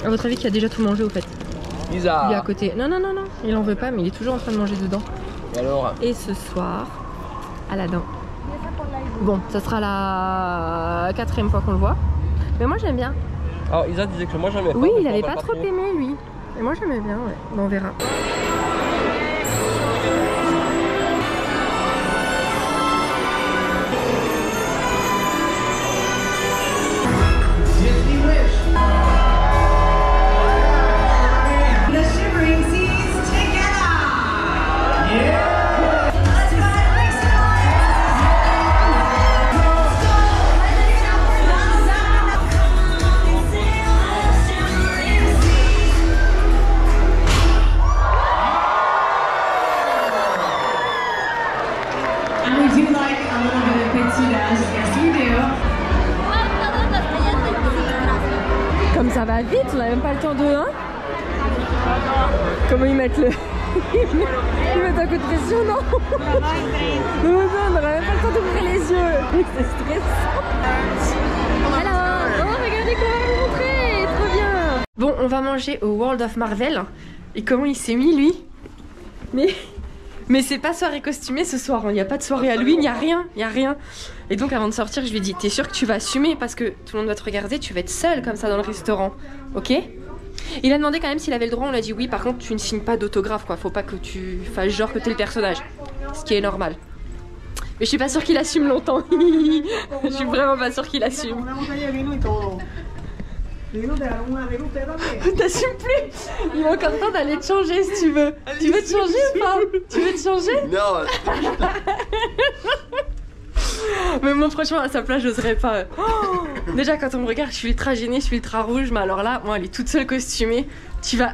Speaker 1: À votre avis qui a déjà tout mangé au fait?
Speaker 2: Lisa.
Speaker 1: Il est à côté. Non non non non, il en veut pas mais il est toujours en train de manger dedans.
Speaker 2: Et alors?
Speaker 1: Et ce soir, Aladdin. Bon, ça sera la 4e fois qu'on le voit. Mais moi j'aime bien.
Speaker 2: Alors Isa disait que moi j'aimais pas.
Speaker 1: Oui, il avait pas trop aimé lui. Et moi j'aimais bien, ouais. Bon, on verra. Comme ça va vite, on n'a même pas le temps de... Hein, comment ils mettent le... ils mettent un coup de pression, non? Non, on n'aura même pas le temps d'ouvrir les yeux. C'est stressant. Alors, oh, regardez comment on va vous montrer. Trop bien. Bon, on va manger au World of Marvel. Et comment il s'est mis, lui? Mais c'est pas soirée costumée ce soir, il n'y a pas de soirée Halloween, il n'y a rien, il n'y a rien. Et donc avant de sortir, je lui ai dit, t'es sûr que tu vas assumer parce que tout le monde va te regarder, tu vas être seule comme ça dans le restaurant, ok? Il a demandé quand même s'il avait le droit, on lui a dit oui, par contre tu ne signes pas d'autographe quoi, faut pas que tu fasses genre que t'es le personnage, ce qui est normal. Mais je suis pas sûre qu'il assume longtemps, je suis vraiment pas sûre qu'il assume. T'assumes plus. Il est encore temps d'aller te changer si tu veux. Tu veux te changer ou pas? Tu veux te changer?
Speaker 2: Non.
Speaker 1: Mais moi franchement à sa place j'oserais pas. Oh, déjà quand on me regarde je suis ultra gênée, je suis ultra rouge. Mais alors là, moi elle est toute seule costumée. Tu vas...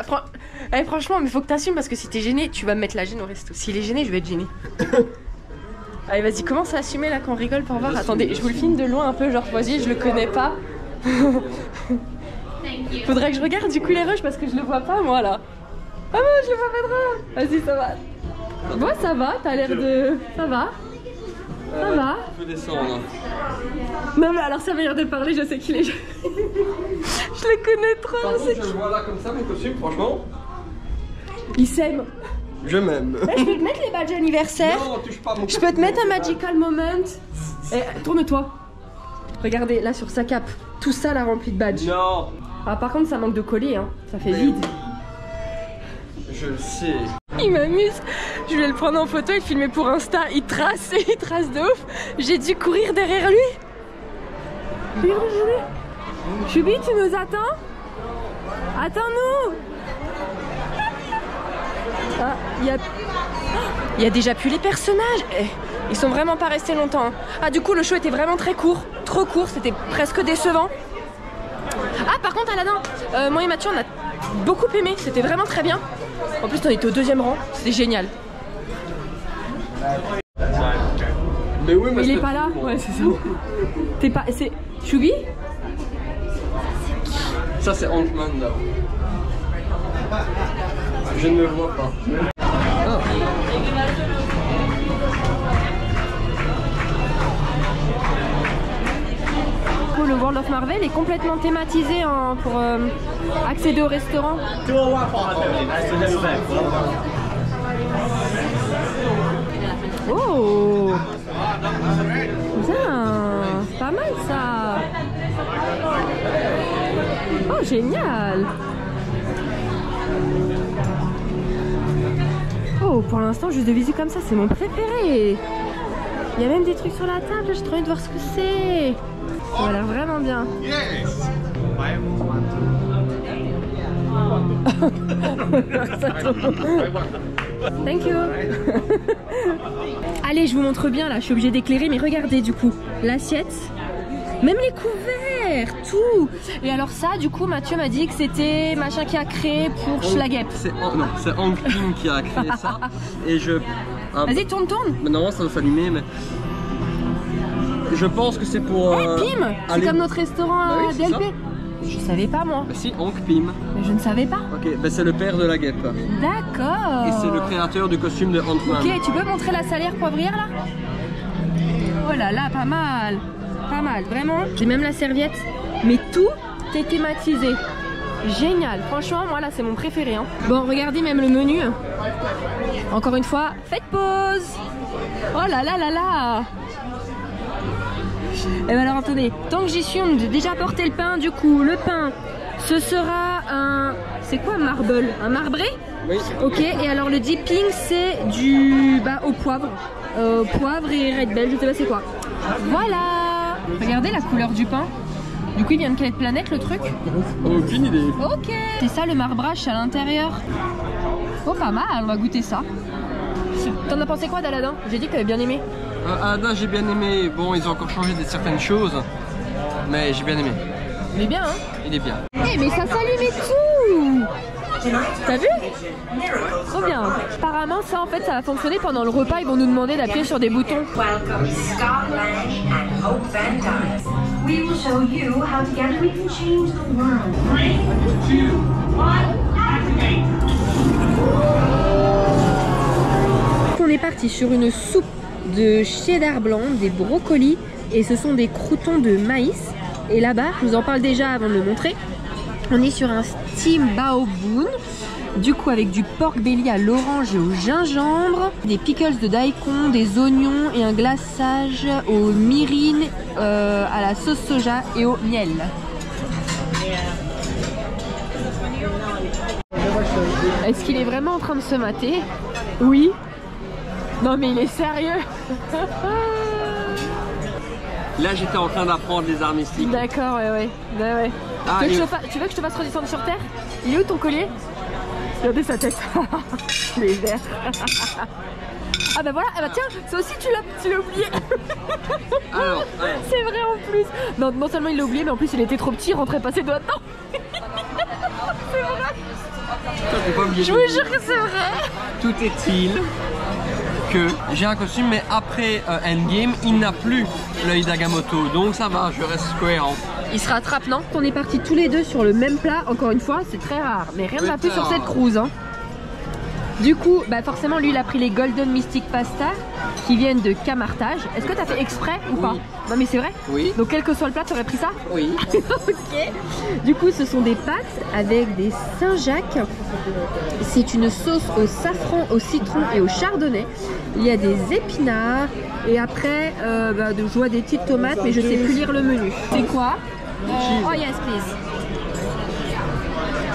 Speaker 1: Allez, franchement mais faut que t'assumes parce que si t'es gênée tu vas me mettre la gêne au resto. S'il est gêné je vais être gênée. Allez vas-y commence à assumer là qu'on rigole pour voir. Attendez je vous le filme de loin un peu genre vas-y je le connais pas. Faudrait que je regarde du coup les rushs parce que je le vois pas moi là. Ah non je le vois pas trop. Vas-y ça va. Bon ça va, t'as l'air de... Ça va. Ça va?
Speaker 2: Tu peux descendre.
Speaker 1: Non mais alors sa manière de parler, je sais qu'il est... je le connais trop.
Speaker 2: Par contre, je le vois là comme ça, mon costume, franchement.
Speaker 1: Il s'aime.
Speaker 2: Je m'aime.
Speaker 1: Là, je peux te mettre les badges anniversaire.
Speaker 2: Non, touche pas mon
Speaker 1: Je peux te mettre un magical moment. Et tourne-toi. Regardez, là sur sa cape, tout ça l'a rempli de badges.
Speaker 2: Non.
Speaker 1: Ah par contre ça manque de coller, hein. Ça fait vide.
Speaker 2: Je le sais.
Speaker 1: Il m'amuse. Je voulais le prendre en photo et le filmer pour Insta. Il trace de ouf. J'ai dû courir derrière lui. Regardez. Choubi, tu nous attends? Attends-nous. Ah, il y a déjà plus les personnages. Ils sont vraiment pas restés longtemps. Ah du coup le show était vraiment très court. Trop court, c'était presque décevant. Ah par contre Aladin, moi et Mathieu on a beaucoup aimé. C'était vraiment très bien. En plus on était au 2e rang. C'était génial.
Speaker 2: Mais oui, mais
Speaker 1: il est pas là. Ouais c'est ça. T'es pas... C'est... Choubi?
Speaker 2: Ça c'est Ant-Man là. Je ne le vois pas. Ah.
Speaker 1: Le World of Marvel est complètement thématisé pour accéder au restaurant. Oh! Bien! C'est pas mal ça! Oh génial! Oh pour l'instant juste de visu comme ça c'est mon préféré! Il y a même des trucs sur la table, j'ai trop envie de voir ce que c'est! Ça a l'air vraiment bien. Yes. Thank you. Allez, je vous montre bien là, je suis obligée d'éclairer, mais regardez du coup, l'assiette, même les couverts, tout. Et alors ça, du coup, Mathieu m'a dit que c'était machin qui a créé pour Schlagep.
Speaker 2: Non, c'est Hank Pym qui a créé ça. Et je...
Speaker 1: Vas-y, tourne.
Speaker 2: Non, ça doit s'allumer, mais... Je pense que c'est pour...
Speaker 1: Pym. C'est comme notre restaurant à DLP. Je savais pas moi.
Speaker 2: Bah si, Hank Pym.
Speaker 1: Mais je ne savais pas.
Speaker 2: Ok, bah c'est le père de la guêpe.
Speaker 1: D'accord.
Speaker 2: Et c'est le créateur du costume de Ant-Man.
Speaker 1: Ok, tu peux montrer la salière poivrière là? Oh là là, pas mal. Pas mal, vraiment. J'ai même la serviette. Mais tout est thématisé. Génial. Franchement, moi là, c'est mon préféré. Hein. Bon, regardez même le menu. Encore une fois, faites pause. Oh là là là là. Et ben alors attendez, tant que j'y suis, on a déjà apporté le pain. Du coup, le pain, ce sera un... C'est quoi un marble? Un marbré?
Speaker 2: Oui.
Speaker 1: Ok, et alors le dipping, c'est du... Bah, au poivre. Poivre et red bell, je sais pas c'est quoi. Voilà. Regardez la couleur du pain. Du coup, il vient de quelle planète le truc?
Speaker 2: Aucune idée.
Speaker 1: Ok. C'est ça le marbrage à l'intérieur. Oh, pas mal, on va goûter ça. T'en as pensé quoi d'Aladin? J'ai dit que t'avais bien aimé.
Speaker 2: Aladin, j'ai bien aimé. Bon, ils ont encore changé certaines choses, mais j'ai bien aimé.
Speaker 1: Il est bien, hein?
Speaker 2: Il est bien.
Speaker 1: Eh, mais ça s'allume et tout! T'as vu? Trop bien. Apparemment, ça en fait, ça va fonctionner pendant le repas. Ils vont nous demander d'appuyer sur des boutons.
Speaker 4: Welcome Scott Lang and Hope Van Dyke. We will show you how together we can change the world. 3, 2, 1, activate!
Speaker 1: On est parti sur une soupe de cheddar blanc, des brocolis et ce sont des croûtons de maïs. Et là-bas, je vous en parle déjà avant de le montrer, on est sur un steam bao bun, du coup avec du pork belly à l'orange et au gingembre, des pickles de daikon, des oignons et un glaçage aux mirines, à la sauce soja et au miel. Est-ce qu'il est vraiment en train de se mater? Oui. Non mais il est sérieux.
Speaker 2: Là, j'étais en train d'apprendre les arts mystiques.
Speaker 1: D'accord, ouais.
Speaker 2: Ah,
Speaker 1: tu veux que je te fasse redescendre sur terre? Il est où ton collier? Regardez sa tête. Il est vert. Ah bah voilà, ah bah tiens, ça aussi tu l'as oublié.
Speaker 2: Alors, ouais.
Speaker 1: C'est vrai en plus. Non seulement il l'a oublié, mais en plus il était trop petit, il rentrait pas ses doigts dedans. C'est vrai.
Speaker 2: Toi, t'es pas obligé.
Speaker 1: Je vous jure que c'est vrai.
Speaker 2: Tout est-il que j'ai un costume, mais après Endgame, il n'a plus l'œil d'Agamotto, donc ça va, je reste cohérent.
Speaker 1: Il se rattrape, non? On est partis tous les deux sur le même plat, encore une fois, c'est très rare, mais rien ne va plus sur cette cruise. Hein. Du coup, bah forcément, lui, il a pris les Golden Mystic Pasta qui viennent de Camartage. Est-ce que tu as fait exprès ou pas? Non, mais c'est vrai?
Speaker 2: Oui.
Speaker 1: Donc, quel que soit le plat, tu aurais pris ça?
Speaker 2: Oui.
Speaker 1: Ok. Du coup, ce sont des pâtes avec des Saint-Jacques. C'est une sauce au safran, au citron et au chardonnay. Il y a des épinards. Et après, je vois des petites tomates, mais je sais plus lire le menu. C'est quoi? Oh yes, please.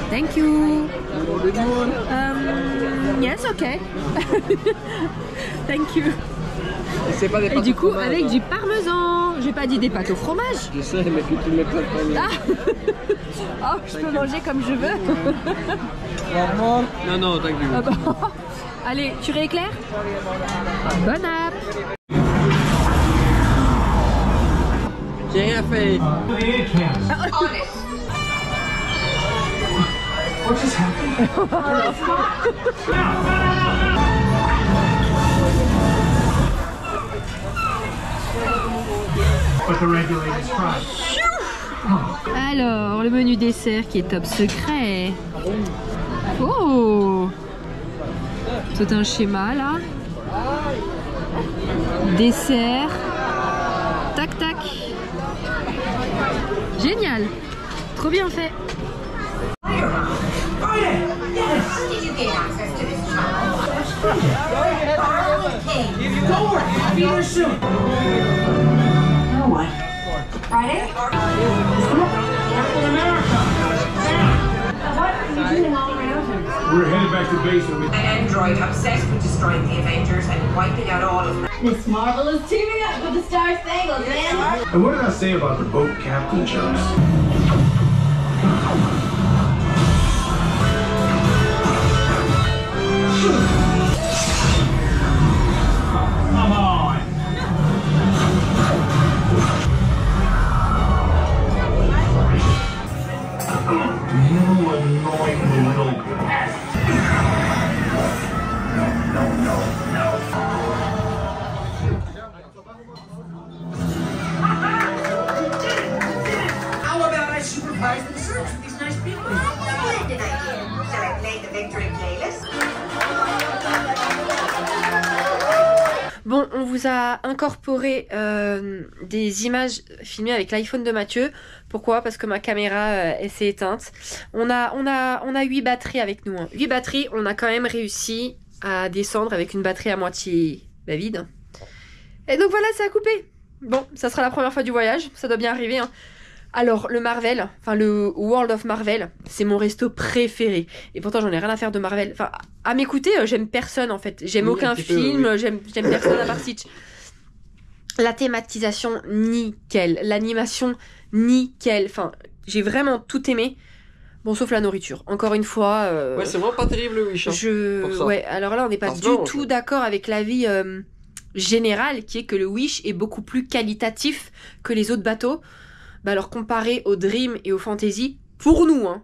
Speaker 1: Thank you. Yes, okay. Thank you.
Speaker 2: C'est pas des pâtes
Speaker 1: Et du
Speaker 2: au
Speaker 1: coup,
Speaker 2: fromage,
Speaker 1: avec
Speaker 2: hein.
Speaker 1: du parmesan. J'ai pas dit des pâtes au fromage.
Speaker 2: Je sais, mais que tu mets pas de fromage.
Speaker 1: Ah. Oh, je peux manger comme je veux.
Speaker 2: Non, non, t'inquiète.
Speaker 1: Ah bon. Allez, tu rééclaires? Bon app.
Speaker 2: J'ai rien fait.
Speaker 3: What just happened? But the regulators tried.
Speaker 1: Alors, le menu dessert qui est top secret. Oh! Tout un schéma là. Dessert. Tac tac. Génial. Trop bien fait.
Speaker 4: Did you gain access to this channel?
Speaker 3: Don't worry, I'll be there soon.
Speaker 4: Now what? Friday?
Speaker 3: Captain America!
Speaker 4: What are you doing all around him?
Speaker 3: We're headed back to base and we...
Speaker 4: An android obsessed with destroying the Avengers and wiping out all of them.
Speaker 5: Miss Marvel is teaming up with the Star Spangled Man.
Speaker 3: And what did I say about the boat captain jokes? Come on! You annoying little pest!
Speaker 4: How about I supervise the search for these nice people? Splendid idea. Shall I play the victory playlist?
Speaker 1: Bon, on vous a incorporé des images filmées avec l'iPhone de Mathieu. Pourquoi? Parce que ma caméra elle s'est éteinte. On a 8 batteries avec nous. Hein. 8 batteries, on a quand même réussi à descendre avec une batterie à moitié vide. Et donc voilà, ça a coupé. Bon, ça sera la première fois du voyage, ça doit bien arriver. Hein. Alors, le Marvel, enfin le World of Marvel, c'est mon resto préféré. Et pourtant, j'en ai rien à faire de Marvel. Enfin, à m'écouter, j'aime personne en fait. J'aime aucun film, j'aime personne à part Stitch. La thématisation, nickel. L'animation, nickel. Enfin, j'ai vraiment tout aimé. Bon, sauf la nourriture. Encore une fois...
Speaker 2: Ouais, c'est vraiment pas terrible le Wish. Hein,
Speaker 1: Ouais, alors là, on n'est pas du tout d'accord avec l'avis général, qui est que le Wish est beaucoup plus qualitatif que les autres bateaux. Bah alors, comparé au Dream et au Fantasy, pour nous, hein,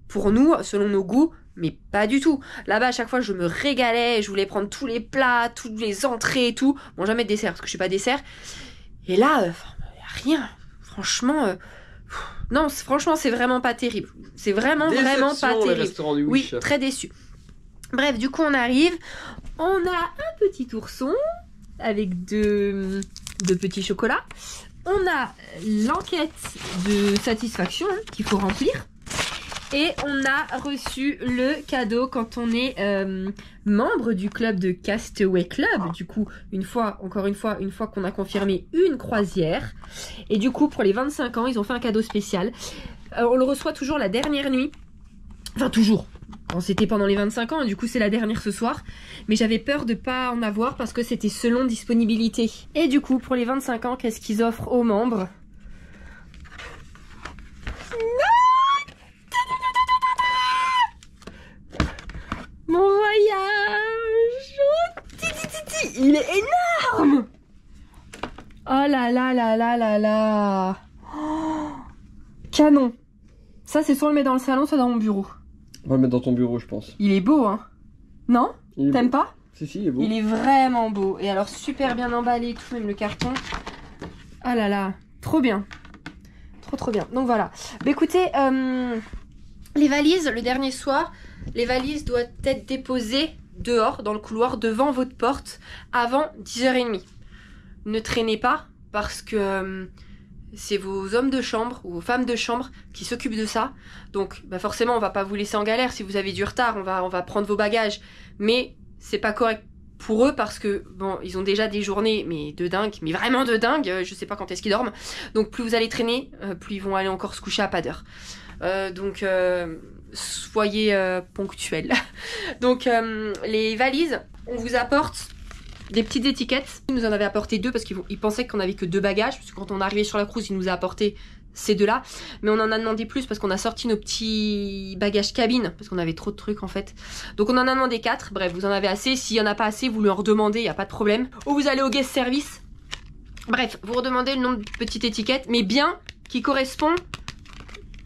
Speaker 1: pour nous, selon nos goûts, mais pas du tout. Là-bas, à chaque fois, je me régalais, je voulais prendre tous les plats, toutes les entrées et tout. Bon, jamais de dessert, parce que je suis pas dessert. Et là, rien. Franchement... Non, franchement, c'est vraiment pas terrible. C'est vraiment pas terrible. Oui, très déçu. Bref, du coup, on arrive. On a un petit ourson avec deux petits chocolats. On a l'enquête de satisfaction qu'il faut remplir. Et on a reçu le cadeau quand on est membre du club de Castaway Club. Du coup, encore une fois qu'on a confirmé une croisière. Et du coup, pour les 25 ans, ils ont fait un cadeau spécial. On le reçoit toujours la dernière nuit. Enfin, toujours. Bon, c'était pendant les 25 ans, et du coup, c'est la dernière ce soir. Mais j'avais peur de pas en avoir parce que c'était selon disponibilité. Et du coup, pour les 25 ans, qu'est-ce qu'ils offrent aux membres ? Mon voyage! Il est énorme! Oh là là là là là là! Oh, canon! Ça, c'est soit on le met dans le salon, soit dans mon bureau.
Speaker 2: On va le mettre dans ton bureau, je pense.
Speaker 1: Il est beau, hein? Non? T'aimes pas?
Speaker 2: Si, il est beau.
Speaker 1: Il est vraiment beau. Et alors, super bien emballé et tout, même le carton. Ah là là, trop bien. Trop bien. Donc voilà. Bah écoutez, les valises, le dernier soir, les valises doivent être déposées dehors, dans le couloir, devant votre porte, avant 10h30. Ne traînez pas, parce que c'est vos hommes de chambre ou vos femmes de chambre qui s'occupent de ça. Donc bah forcément, on va pas vous laisser en galère. Si vous avez du retard, on va prendre vos bagages. Mais c'est pas correct pour eux parce que, bon, ils ont déjà des journées, mais de dingue, mais vraiment de dingue. Je sais pas quand est-ce qu'ils dorment. Donc plus vous allez traîner, plus ils vont aller encore se coucher à pas d'heure. Donc soyez ponctuels. Donc les valises, on vous apporte des petites étiquettes. Ils nous en avaient apporté 2 parce qu'ils pensaient qu'on avait que 2 bagages. Parce que quand on est arrivé sur la cruise, ils nous a apporté ces 2 là. Mais on en a demandé plus parce qu'on a sorti nos petits bagages cabine. Parce qu'on avait trop de trucs en fait. Donc on en a demandé 4. Bref, vous en avez assez. S'il n'y en a pas assez, vous leur demandez, il n'y a pas de problème. Ou vous allez au guest service. Bref, vous redemandez le nombre de petites étiquettes. Mais bien qui correspond,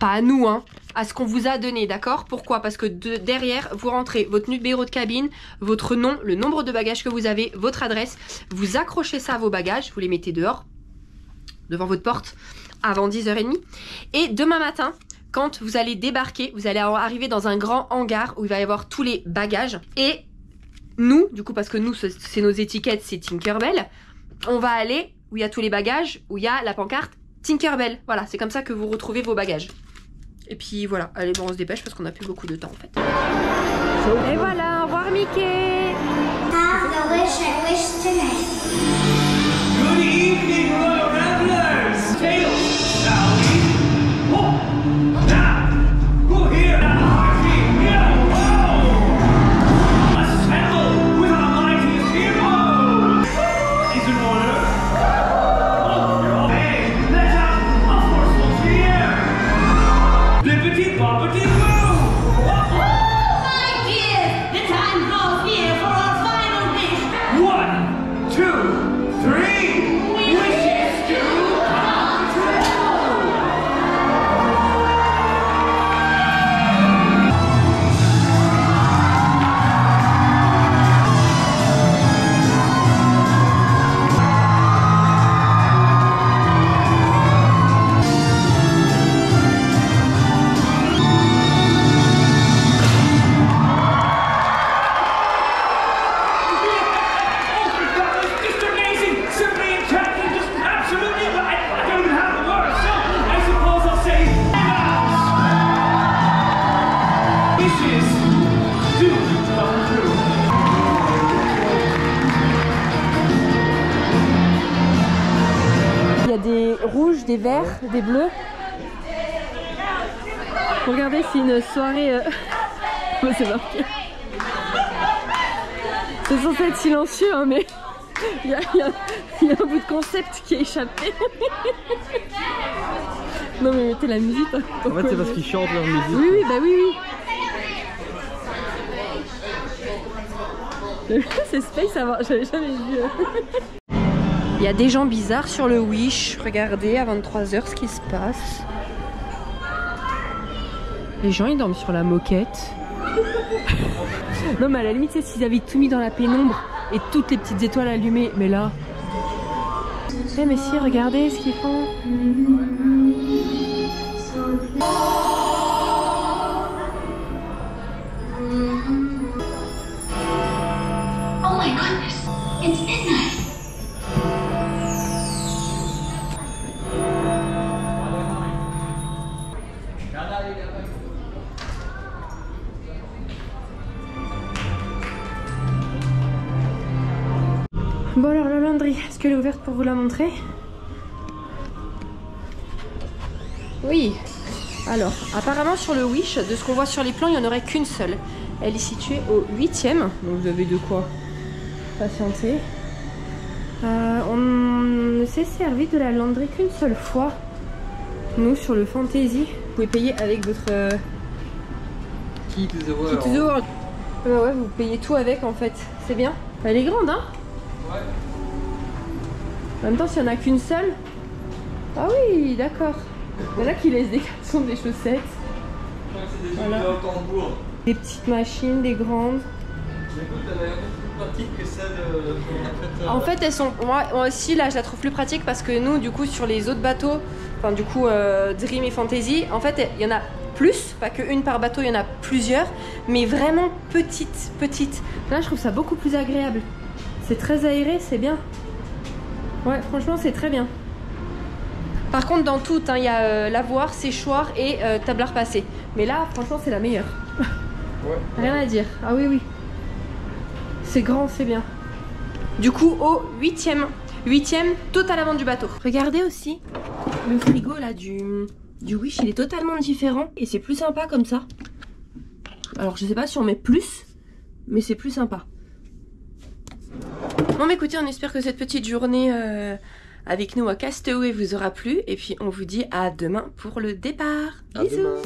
Speaker 1: pas à nous, hein, à ce qu'on vous a donné, d'accord? Pourquoi? Parce que derrière, vous rentrez votre numéro de cabine, votre nom, le nombre de bagages que vous avez, votre adresse. Vous accrochez ça à vos bagages, vous les mettez dehors, devant votre porte, avant 10h30. Et demain matin, quand vous allez débarquer, vous allez arriver dans un grand hangar où il va y avoir tous les bagages. Et nous, du coup, parce que nous, c'est nos étiquettes, c'est Tinkerbell, on va aller où il y a tous les bagages, où il y a la pancarte Tinkerbell. Voilà, c'est comme ça que vous retrouvez vos bagages. Et puis voilà, allez, bon, on se dépêche parce qu'on n'a plus beaucoup de temps en fait. Et voilà, au revoir Mickey.
Speaker 6: Have the wish I wish tonight.
Speaker 3: Good evening, Royal Ramblers! Tails, Sally! Oh! Now! Who here? Assemble with our mightiest heroes! Is in order? Oh, hey, let out a forceful cheer! Lippity boppity boo!
Speaker 5: My dear, the time draws near for our final wish.
Speaker 3: 1, 2, 3! Wishes to come true! That was just amazing! Simply enchanting! Just absolutely right! I don't even have the words, so I suppose I'll say wishes do come true.
Speaker 1: Il y a des rouges, des verts, des bleus. Regardez, c'est une soirée... Oh, c'est marqué. C'est censé être silencieux, hein, mais il y a un bout de concept qui a échappé. Non mais mettez la musique. Hein,
Speaker 2: En fait, c'est parce qu'ils chantent leur musique.
Speaker 1: Oui, oui, bah oui, oui. C'est space à voir, j'avais jamais vu. Il y a des gens bizarres sur le Wish. Regardez à 23h ce qui se passe. Les gens ils dorment sur la moquette. Non mais à la limite c'est s'ils avaient tout mis dans la pénombre et toutes les petites étoiles allumées. Mais là... Eh mais si, regardez ce qu'ils font.
Speaker 6: Oh my goodness, it's midnight.
Speaker 1: Bon alors la laundry, est-ce qu'elle est ouverte pour vous la montrer? Oui. Alors, apparemment sur le Wish, de ce qu'on voit sur les plans, il n'y en aurait qu'une seule. Elle est située au 8e, donc vous avez de quoi patienter. On ne s'est servi de la laundry qu'une seule fois. Nous, sur le Fantasy, vous pouvez payer avec votre...
Speaker 2: Key to the world.
Speaker 1: Key to the world. Ouais, vous payez tout avec en fait. C'est bien. Elle est grande, hein?
Speaker 2: Ouais.
Speaker 1: En même temps, s'il n'y en a qu'une seule... Ah oui, d'accord. Il y en a qui laissent des caleçons, des chaussettes.
Speaker 2: C'est des
Speaker 1: Voilà.
Speaker 2: au tambour.
Speaker 1: Des petites machines, des grandes.
Speaker 2: Écoute, pratique que celle qu'on a faite.
Speaker 1: En fait, elles sont. Moi aussi, là, je la trouve plus pratique parce que nous, du coup, sur les autres bateaux, enfin, du coup, Dream et Fantasy, en fait, il y en a plus, pas qu'une par bateau, il y en a plusieurs, mais vraiment petites. Là, je trouve ça beaucoup plus agréable. C'est très aéré, c'est bien. Ouais, franchement, c'est très bien. Par contre, dans tout, il y a lavoir, séchoir et table à repasser. Mais là, franchement, c'est la meilleure.
Speaker 2: Ouais.
Speaker 1: Rien à dire. Ah oui, oui. C'est grand, c'est bien. Du coup, au 8e tout à l'avant du bateau. Regardez aussi le frigo là du Wish, il est totalement différent et c'est plus sympa comme ça. Alors, je sais pas si on met plus, mais c'est plus sympa. Bon, mais écoutez, on espère que cette petite journée avec nous à Castaway vous aura plu. Et puis, on vous dit à demain pour le départ. Bisous.
Speaker 2: Demain.